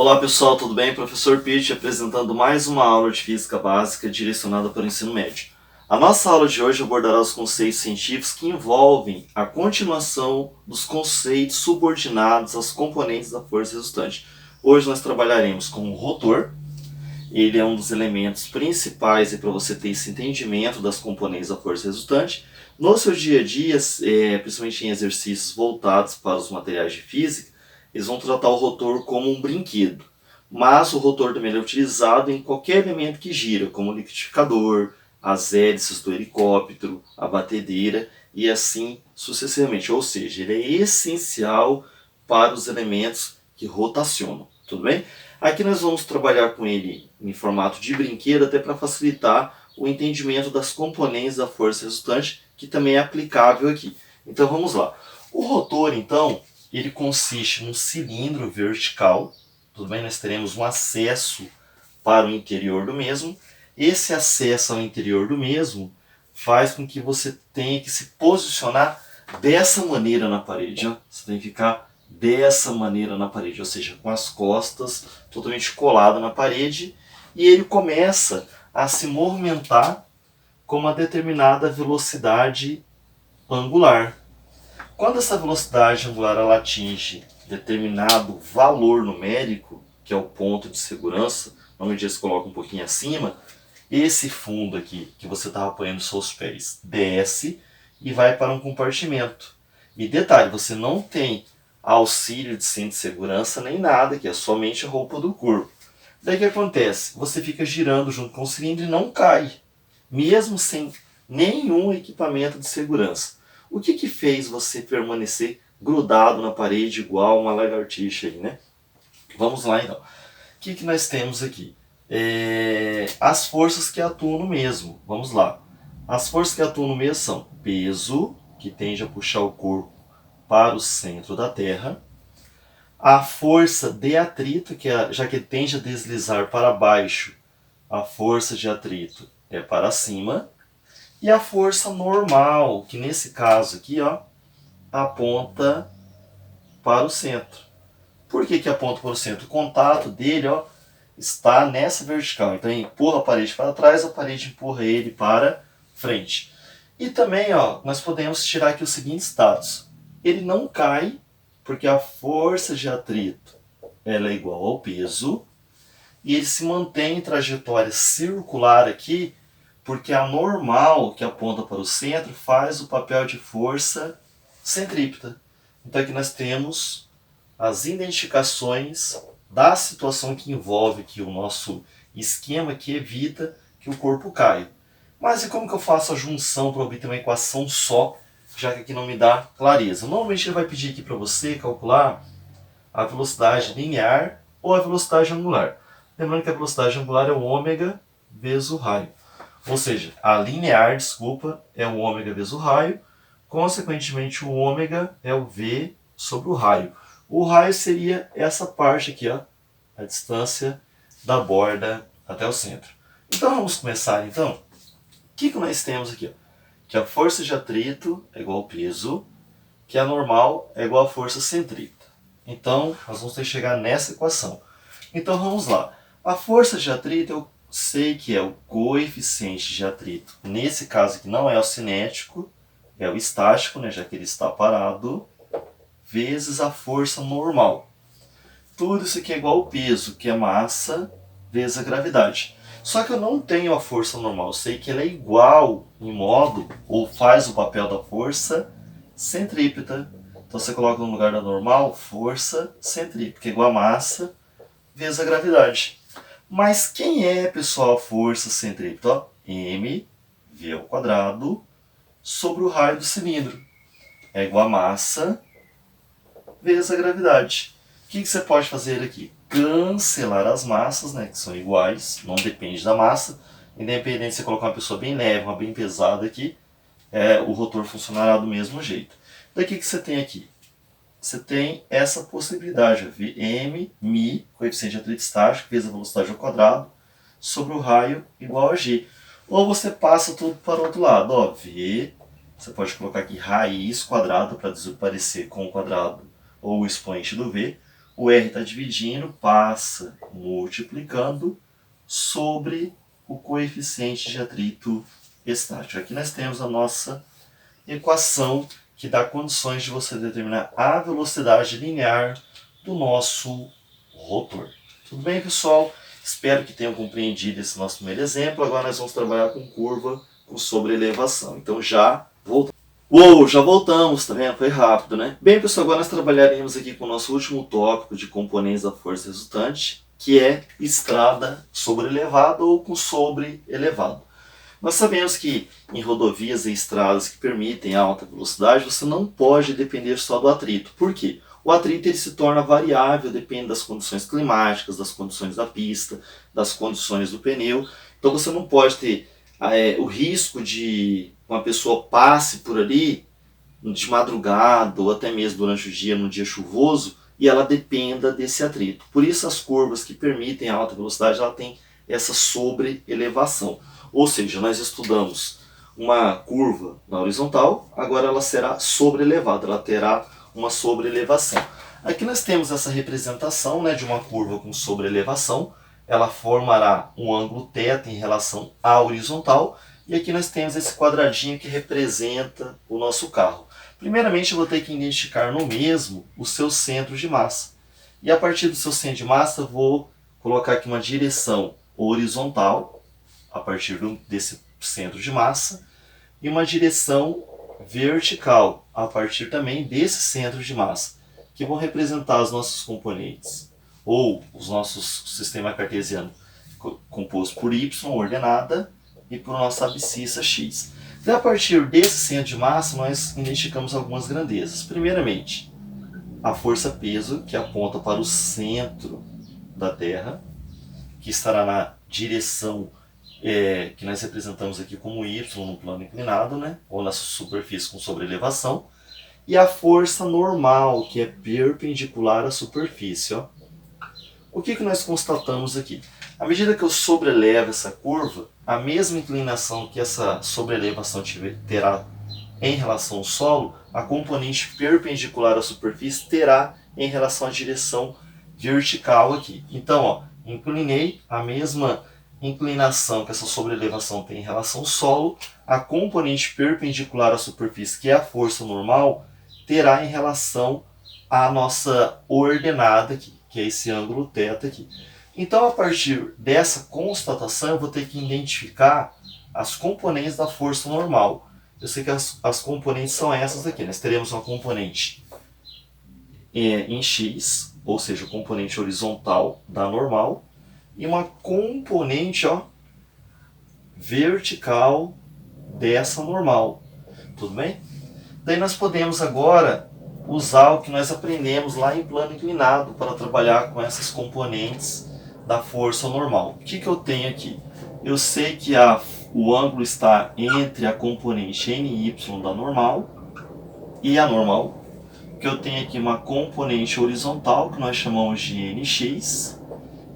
Olá pessoal, tudo bem? Professor Pitt apresentando mais uma aula de Física Básica direcionada para o ensino médio. A nossa aula de hoje abordará os conceitos científicos que envolvem a continuação dos conceitos subordinados aos componentes da força resultante. Hoje nós trabalharemos com o rotor. Ele é um dos elementos principais para você ter esse entendimento das componentes da força resultante. No seu dia a dia, principalmente em exercícios voltados para os materiais de física, eles vão tratar o rotor como um brinquedo. Mas o rotor também é utilizado em qualquer elemento que gira, como o liquidificador, as hélices do helicóptero, a batedeira e assim sucessivamente. Ou seja, ele é essencial para os elementos que rotacionam. Tudo bem? Aqui nós vamos trabalhar com ele em formato de brinquedo, até para facilitar o entendimento das componentes da força resultante, que também é aplicável aqui. Então vamos lá. O rotor, então, ele consiste num cilindro vertical. Tudo bem? Nós teremos um acesso para o interior do mesmo. Esse acesso ao interior do mesmo faz com que você tenha que se posicionar dessa maneira na parede. Ó. Você tem que ficar dessa maneira na parede, ou seja, com as costas totalmente colado na parede, e ele começa a se movimentar com uma determinada velocidade angular. Quando essa velocidade angular ela atinge determinado valor numérico, que é o ponto de segurança, normalmente você coloca um pouquinho acima, esse fundo aqui que você está apoiando seus pés desce e vai para um compartimento. E detalhe, você não tem auxílio de cinto de segurança nem nada, que é somente a roupa do corpo. Daí o que acontece? Você fica girando junto com o cilindro e não cai, mesmo sem nenhum equipamento de segurança. O que fez você permanecer grudado na parede igual uma lagartixa aí, né? Vamos lá então. O que nós temos aqui? As forças que atuam no mesmo. Vamos lá. As forças que atuam no mesmo são peso, que tende a puxar o corpo para o centro da Terra. A força de atrito, já que tende a deslizar para baixo, a força de atrito é para cima. E a força normal, que nesse caso aqui, ó, aponta para o centro. Por que aponta para o centro? O contato dele, ó, está nessa vertical. Então ele empurra a parede para trás, a parede empurra ele para frente. E também, ó, nós podemos tirar aqui os seguintes status. Ele não cai, porque a força de atrito ela é igual ao peso, e ele se mantém em trajetória circular aqui, porque a normal, que aponta para o centro, faz o papel de força centrípeta. Então aqui nós temos as identificações da situação que envolve aqui o nosso esquema que evita que o corpo caia. Mas e como que eu faço a junção para obter uma equação só, já que aqui não me dá clareza? Normalmente ele vai pedir aqui para você calcular a velocidade linear ou a velocidade angular. Lembrando que a velocidade angular é o ômega vezes o raio. Ou seja, a linear, desculpa, é o ômega vezes o raio. Consequentemente, o ômega é o V sobre o raio. O raio seria essa parte aqui, ó, a distância da borda até o centro. Então vamos começar então. O que nós temos aqui? Ó? Que a força de atrito é igual ao peso, que a normal é igual à força centrípeta. Então nós vamos ter que chegar nessa equação. Então vamos lá. A força de atrito eu sei que é o coeficiente de atrito. Nesse caso aqui não é o cinético, é o estático, né, já que ele está parado, vezes a força normal. Tudo isso aqui é igual ao peso, que é massa, vezes a gravidade. Só que eu não tenho a força normal, eu sei que ela é igual em modo, ou faz o papel da força centrípeta. Então você coloca no lugar da normal, força centrípeta, que é igual a massa, vezes a gravidade. Mas quem é, pessoal, a força centrípeta? Ó, mv ao quadrado sobre o raio do cilindro. É igual a massa vezes a gravidade. O que você pode fazer aqui? Cancelar as massas, né, que são iguais, não depende da massa. Independente de você colocar uma pessoa bem leve, uma bem pesada aqui, o rotor funcionará do mesmo jeito. Daí o que você tem aqui? Você tem essa possibilidade, m, coeficiente de atrito estático, vezes a velocidade ao quadrado, sobre o raio igual a g. Ou você passa tudo para o outro lado, ó, v, você pode colocar aqui raiz quadrado para desaparecer com o quadrado ou o expoente do v, o R está dividindo, passa multiplicando sobre o coeficiente de atrito estático. Aqui nós temos a nossa equação que dá condições de você determinar a velocidade linear do nosso rotor. Tudo bem, pessoal? Espero que tenham compreendido esse nosso primeiro exemplo. Agora nós vamos trabalhar com curva com sobreelevação. Então já voltamos. Uou, já voltamos, tá vendo? Foi rápido, né? Bem, pessoal, agora nós trabalharemos aqui com o nosso último tópico de componentes da força resultante, que é estrada sobreelevada ou com sobreelevado. Nós sabemos que em rodovias e estradas que permitem alta velocidade, você não pode depender só do atrito. Por quê? O atrito ele se torna variável, depende das condições climáticas, das condições da pista, das condições do pneu. Então você não pode ter o risco de uma pessoa passe por ali de madrugada ou até mesmo durante o dia, num dia chuvoso, e ela dependa desse atrito. Por isso as curvas que permitem a alta velocidade, ela tem essa sobreelevação. Ou seja, nós estudamos uma curva na horizontal, agora ela será sobreelevada, ela terá uma sobreelevação. Aqui nós temos essa representação, né, de uma curva com sobreelevação. Ela formará um ângulo θ em relação à horizontal. E aqui nós temos esse quadradinho que representa o nosso carro. Primeiramente eu vou ter que identificar no mesmo o seu centro de massa. E a partir do seu centro de massa eu vou colocar aqui uma direção horizontal, a partir desse centro de massa, e uma direção vertical, a partir também desse centro de massa, que vão representar os nossos componentes, ou os nossos sistema cartesiano composto por y, ordenada, e por nossa abscissa x. Então, a partir desse centro de massa, nós identificamos algumas grandezas. Primeiramente, a força-peso, que aponta para o centro da Terra, que estará na direção que nós representamos aqui como y no plano inclinado, né? Ou na superfície com sobreelevação. E a força normal, que é perpendicular à superfície. Ó. O que nós constatamos aqui? À medida que eu sobrelevo essa curva, a mesma inclinação que essa sobreelevação terá em relação ao solo, a componente perpendicular à superfície terá em relação à direção vertical aqui. Então, ó, inclinei a mesma inclinação que essa sobreelevação tem em relação ao solo, a componente perpendicular à superfície, que é a força normal, terá em relação à nossa ordenada aqui, que é esse ângulo θ aqui. Então, a partir dessa constatação, eu vou ter que identificar as componentes da força normal. Eu sei que as componentes são essas aqui. Nós teremos uma componente em x, ou seja, a componente horizontal da normal, e uma componente vertical dessa normal. Tudo bem? Daí nós podemos agora usar o que nós aprendemos lá em plano inclinado para trabalhar com essas componentes da força normal. O que eu tenho aqui? Eu sei que o ângulo está entre a componente NY da normal e a normal. Que eu tenho aqui uma componente horizontal, que nós chamamos de NX.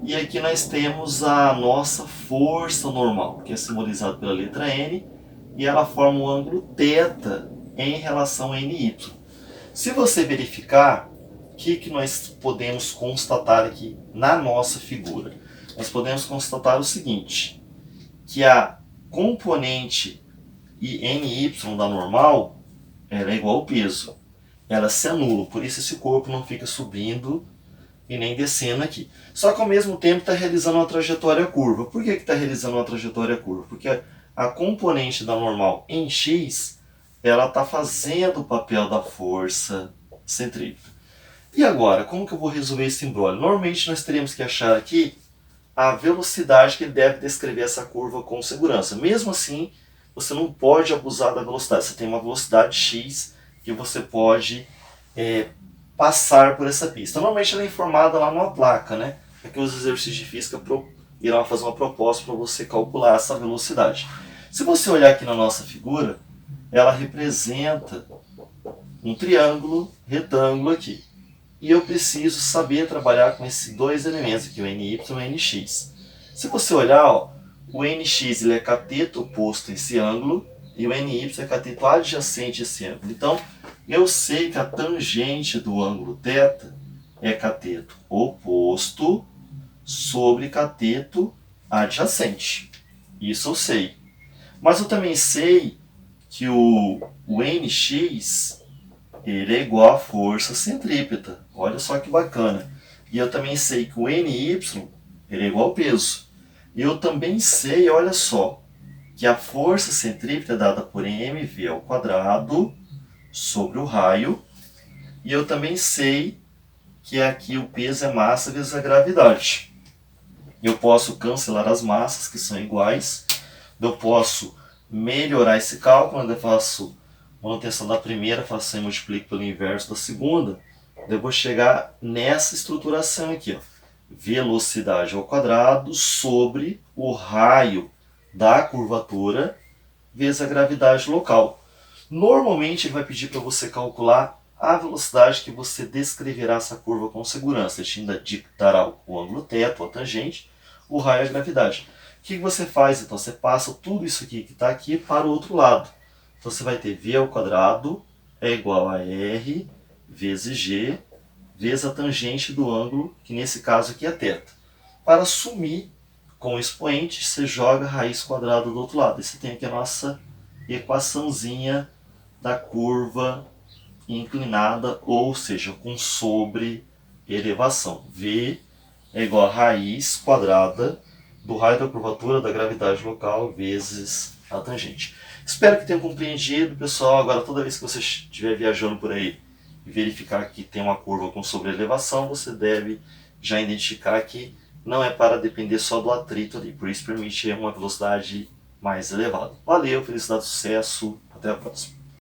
E aqui nós temos a nossa força normal, que é simbolizada pela letra N. E ela forma um ângulo θ em relação a NY. Se você verificar, o que nós podemos constatar aqui na nossa figura? Nós podemos constatar o seguinte, que a componente NY da normal ela é igual ao peso. Ela se anula, por isso esse corpo não fica subindo e nem descendo aqui. Só que ao mesmo tempo está realizando uma trajetória curva. Por que está realizando uma trajetória curva? Porque a componente da normal em x, ela está fazendo o papel da força centrípeta. E agora, como que eu vou resolver esse imbróglio? Normalmente nós teremos que achar aqui a velocidade que ele deve descrever essa curva com segurança. Mesmo assim, você não pode abusar da velocidade. Você tem uma velocidade x que você pode passar por essa pista. Normalmente ela é informada lá numa placa, né? Aqui os exercícios de física irão fazer uma proposta para você calcular essa velocidade. Se você olhar aqui na nossa figura, ela representa um triângulo retângulo aqui. E eu preciso saber trabalhar com esses dois elementos aqui, o NY e o NX. Se você olhar, ó, o NX ele é cateto oposto a esse ângulo e o NY é cateto adjacente a esse ângulo. Então, eu sei que a tangente do ângulo θ é cateto oposto sobre cateto adjacente. Isso eu sei. Mas eu também sei que o NX ele é igual à força centrípeta. Olha só que bacana. E eu também sei que o NY ele é igual ao peso. E eu também sei, olha só, que a força centrípeta é dada por mv ao quadrado sobre o raio. E eu também sei que aqui o peso é massa vezes a gravidade. Eu posso cancelar as massas, que são iguais. Eu posso melhorar esse cálculo, onde eu faço manutenção da primeira fração e multiplico pelo inverso da segunda. Eu vou chegar nessa estruturação aqui, ó. Velocidade ao quadrado sobre o raio da curvatura vezes a gravidade local. Normalmente ele vai pedir para você calcular a velocidade que você descreverá essa curva com segurança. Ele ainda dictará o ângulo teto, a tangente, o raio e a gravidade. O que você faz então? Você passa tudo isso aqui que está aqui para o outro lado. Então você vai ter v ao quadrado é igual a r vezes g vezes a tangente do ângulo, que nesse caso aqui é θ. Para sumir com o expoente, você joga a raiz quadrada do outro lado. E você tem aqui a nossa equaçãozinha da curva inclinada, ou seja, com sobre-elevação. V é igual a raiz quadrada do raio da curvatura da gravidade local vezes a tangente. Espero que tenham compreendido, pessoal. Agora, toda vez que você estiver viajando por aí e verificar que tem uma curva com sobre-elevação, você deve já identificar que não é para depender só do atrito ali. Por isso, permite uma velocidade mais elevada. Valeu, felicidade, sucesso. Até a próxima.